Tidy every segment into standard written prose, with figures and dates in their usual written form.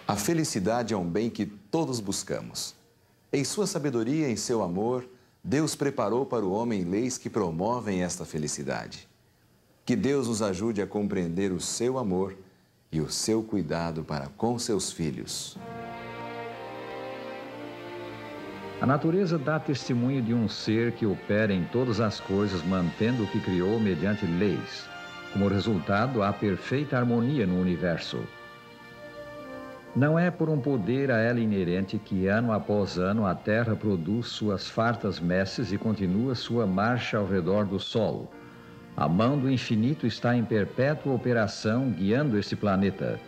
A felicidade é um bem que todos buscamos. Em sua sabedoria e em seu amor, Deus preparou para o homem leis que promovem esta felicidade. Que Deus nos ajude a compreender o seu amor e o seu cuidado para com seus filhos. A natureza dá testemunho de um ser que opera em todas as coisas, mantendo o que criou mediante leis. Como resultado, há perfeita harmonia no universo. Não é por um poder a ela inerente que, ano após ano, a Terra produz suas fartas messes e continua sua marcha ao redor do Sol. A mão do infinito está em perpétua operação, guiando esse planeta.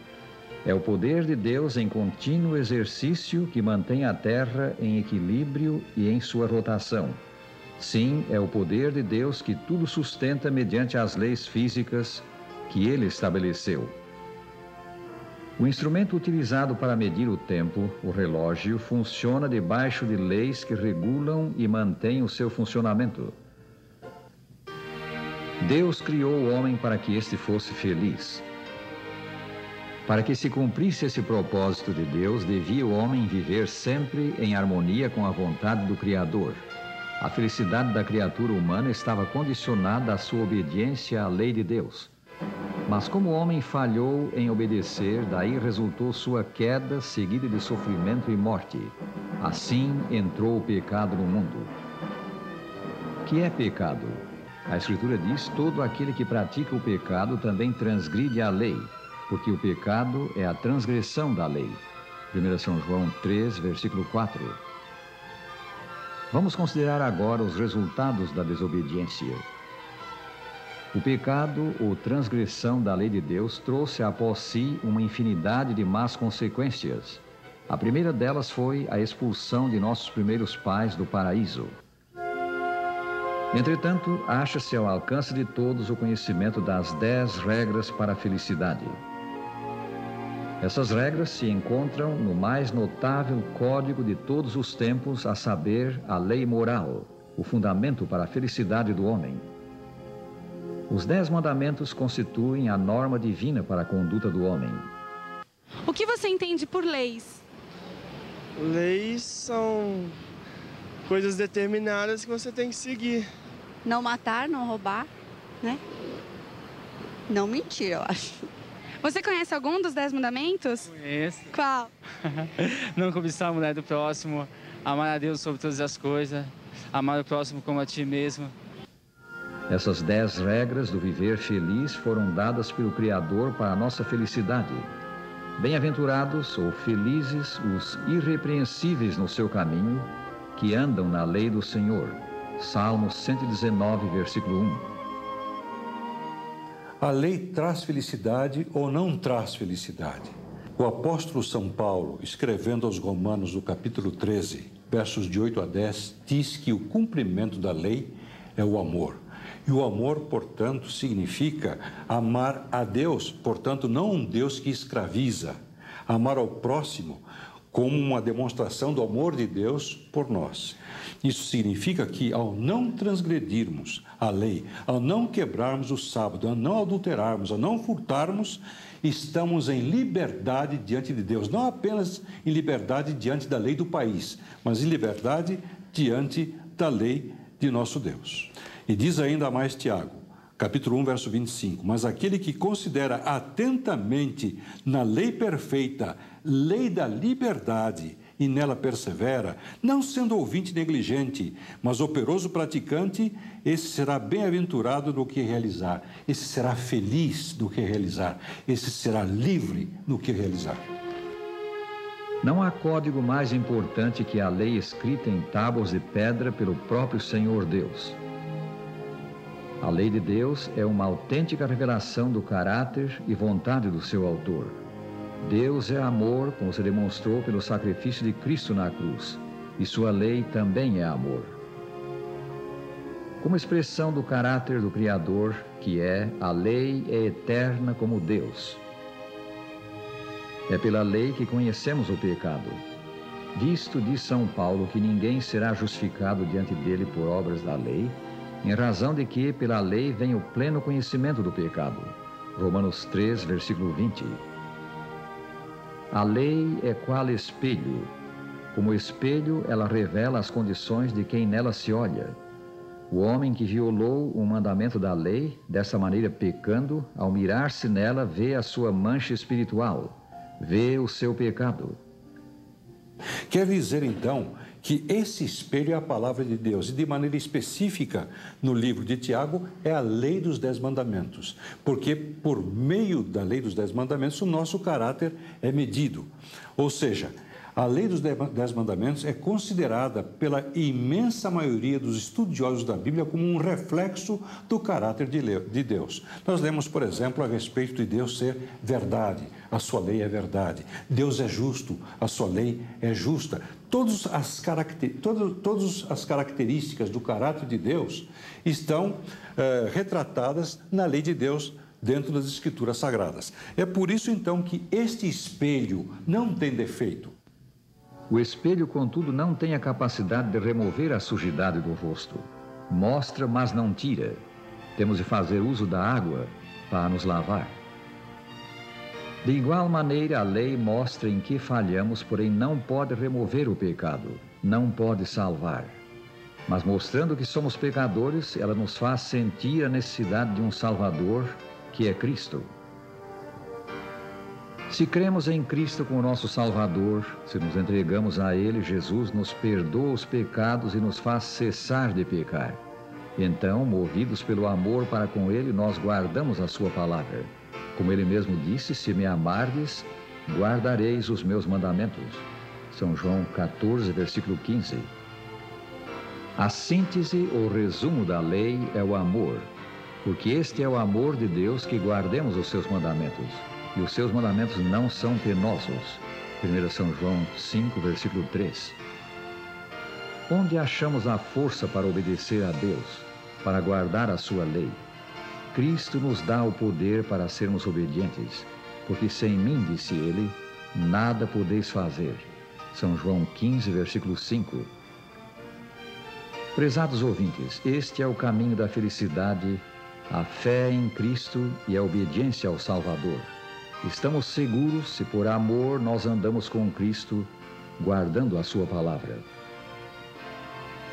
É o poder de Deus em contínuo exercício que mantém a Terra em equilíbrio e em sua rotação. Sim, é o poder de Deus que tudo sustenta mediante as leis físicas que Ele estabeleceu. O instrumento utilizado para medir o tempo, o relógio, funciona debaixo de leis que regulam e mantêm o seu funcionamento. Deus criou o homem para que este fosse feliz. Para que se cumprisse esse propósito de Deus, devia o homem viver sempre em harmonia com a vontade do Criador. A felicidade da criatura humana estava condicionada à sua obediência à lei de Deus. Mas como o homem falhou em obedecer, daí resultou sua queda, seguida de sofrimento e morte. Assim entrou o pecado no mundo. Que é pecado? A Escritura diz: todo aquele que pratica o pecado também transgride a lei, porque o pecado é a transgressão da lei. 1 São João 3, versículo 4. Vamos considerar agora os resultados da desobediência. O pecado ou transgressão da lei de Deus trouxe após si uma infinidade de más consequências. A primeira delas foi a expulsão de nossos primeiros pais do paraíso. Entretanto, acha-se ao alcance de todos o conhecimento das 10 regras para a felicidade. Essas regras se encontram no mais notável código de todos os tempos, a saber, a lei moral, o fundamento para a felicidade do homem. Os 10 mandamentos constituem a norma divina para a conduta do homem. O que você entende por leis? Leis são coisas determinadas que você tem que seguir. Não matar, não roubar, né? Não mentir, eu acho. Você conhece algum dos 10 mandamentos? Conheço. Qual? Não cobiçar a mulher do próximo, amar a Deus sobre todas as coisas, amar o próximo como a ti mesmo. Essas 10 regras do viver feliz foram dadas pelo Criador para a nossa felicidade. Bem-aventurados ou felizes os irrepreensíveis no seu caminho, que andam na lei do Senhor. Salmo 119, versículo 1. A lei traz felicidade ou não traz felicidade? O apóstolo São Paulo, escrevendo aos Romanos, no capítulo 13, versos de 8 a 10, diz que o cumprimento da lei é o amor. E o amor, portanto, significa amar a Deus, portanto, não um Deus que escraviza. Amar ao próximo como uma demonstração do amor de Deus por nós. Isso significa que, ao não transgredirmos a lei, ao não quebrarmos o sábado, ao não adulterarmos, ao não furtarmos, estamos em liberdade diante de Deus. Não apenas em liberdade diante da lei do país, mas em liberdade diante da lei de nosso Deus. E diz ainda mais Tiago, capítulo 1, verso 25, mas aquele que considera atentamente na lei perfeita, lei da liberdade, e nela persevera, não sendo ouvinte negligente, mas operoso praticante, esse será bem-aventurado no que realizar, esse será feliz no que realizar, esse será livre no que realizar. Não há código mais importante que a lei escrita em tábuas de pedra pelo próprio Senhor Deus. A lei de Deus é uma autêntica revelação do caráter e vontade do seu autor. Deus é amor, como se demonstrou pelo sacrifício de Cristo na cruz, e sua lei também é amor. Como expressão do caráter do Criador, que é, a lei é eterna como Deus. É pela lei que conhecemos o pecado. Visto, diz São Paulo, que ninguém será justificado diante dele por obras da lei, em razão de que pela lei vem o pleno conhecimento do pecado. Romanos 3, versículo 20. A lei é qual espelho. Como espelho, ela revela as condições de quem nela se olha. O homem que violou um mandamento da lei, dessa maneira pecando, ao mirar-se nela, vê a sua mancha espiritual, vê o seu pecado. Quer dizer, então, que esse espelho é a palavra de Deus, e de maneira específica, no livro de Tiago, é a lei dos 10 mandamentos, porque por meio da lei dos 10 mandamentos, o nosso caráter é medido. Ou seja, a lei dos 10 mandamentos é considerada pela imensa maioria dos estudiosos da Bíblia como um reflexo do caráter de Deus. Nós lemos, por exemplo, a respeito de Deus ser verdade, a sua lei é verdade. Deus é justo, a sua lei é justa. Todas as características do caráter de Deus estão retratadas na lei de Deus dentro das Escrituras Sagradas. É por isso, então, que este espelho não tem defeito. O espelho, contudo, não tem a capacidade de remover a sujidade do rosto. Mostra, mas não tira. Temos de fazer uso da água para nos lavar. De igual maneira, a lei mostra em que falhamos, porém não pode remover o pecado, não pode salvar. Mas mostrando que somos pecadores, ela nos faz sentir a necessidade de um Salvador, que é Cristo. Se cremos em Cristo como nosso Salvador, se nos entregamos a Ele, Jesus nos perdoa os pecados e nos faz cessar de pecar. Então, movidos pelo amor para com Ele, nós guardamos a sua palavra. Como Ele mesmo disse, se me amardes, guardareis os meus mandamentos. São João 14, versículo 15. A síntese ou resumo da lei é o amor, porque este é o amor de Deus, que guardemos os seus mandamentos. E os seus mandamentos não são penosos. 1 São João 5, versículo 3. Onde achamos a força para obedecer a Deus, para guardar a sua lei? Cristo nos dá o poder para sermos obedientes, porque sem mim, disse ele, nada podeis fazer. São João 15, versículo 5. Prezados ouvintes, este é o caminho da felicidade, a fé em Cristo e a obediência ao Salvador. Estamos seguros se por amor nós andamos com Cristo, guardando a sua palavra.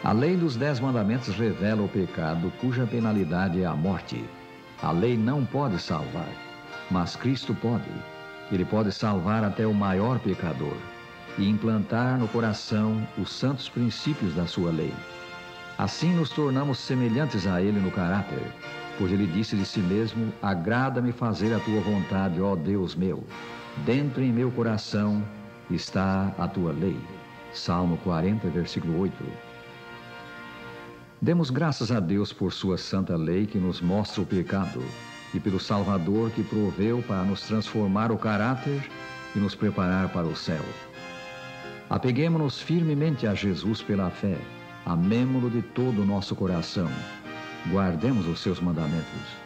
A lei dos 10 mandamentos revela o pecado, cuja penalidade é a morte. A lei não pode salvar, mas Cristo pode. Ele pode salvar até o maior pecador e implantar no coração os santos princípios da sua lei. Assim nos tornamos semelhantes a Ele no caráter, pois Ele disse de si mesmo, agrada-me fazer a tua vontade, ó Deus meu. Dentro em meu coração está a tua lei. Salmo 40, versículo 8. Demos graças a Deus por sua santa lei que nos mostra o pecado e pelo Salvador que proveu para nos transformar o caráter e nos preparar para o céu. Apeguemo-nos firmemente a Jesus pela fé, amemo-lo de todo o nosso coração. Guardemos os seus mandamentos.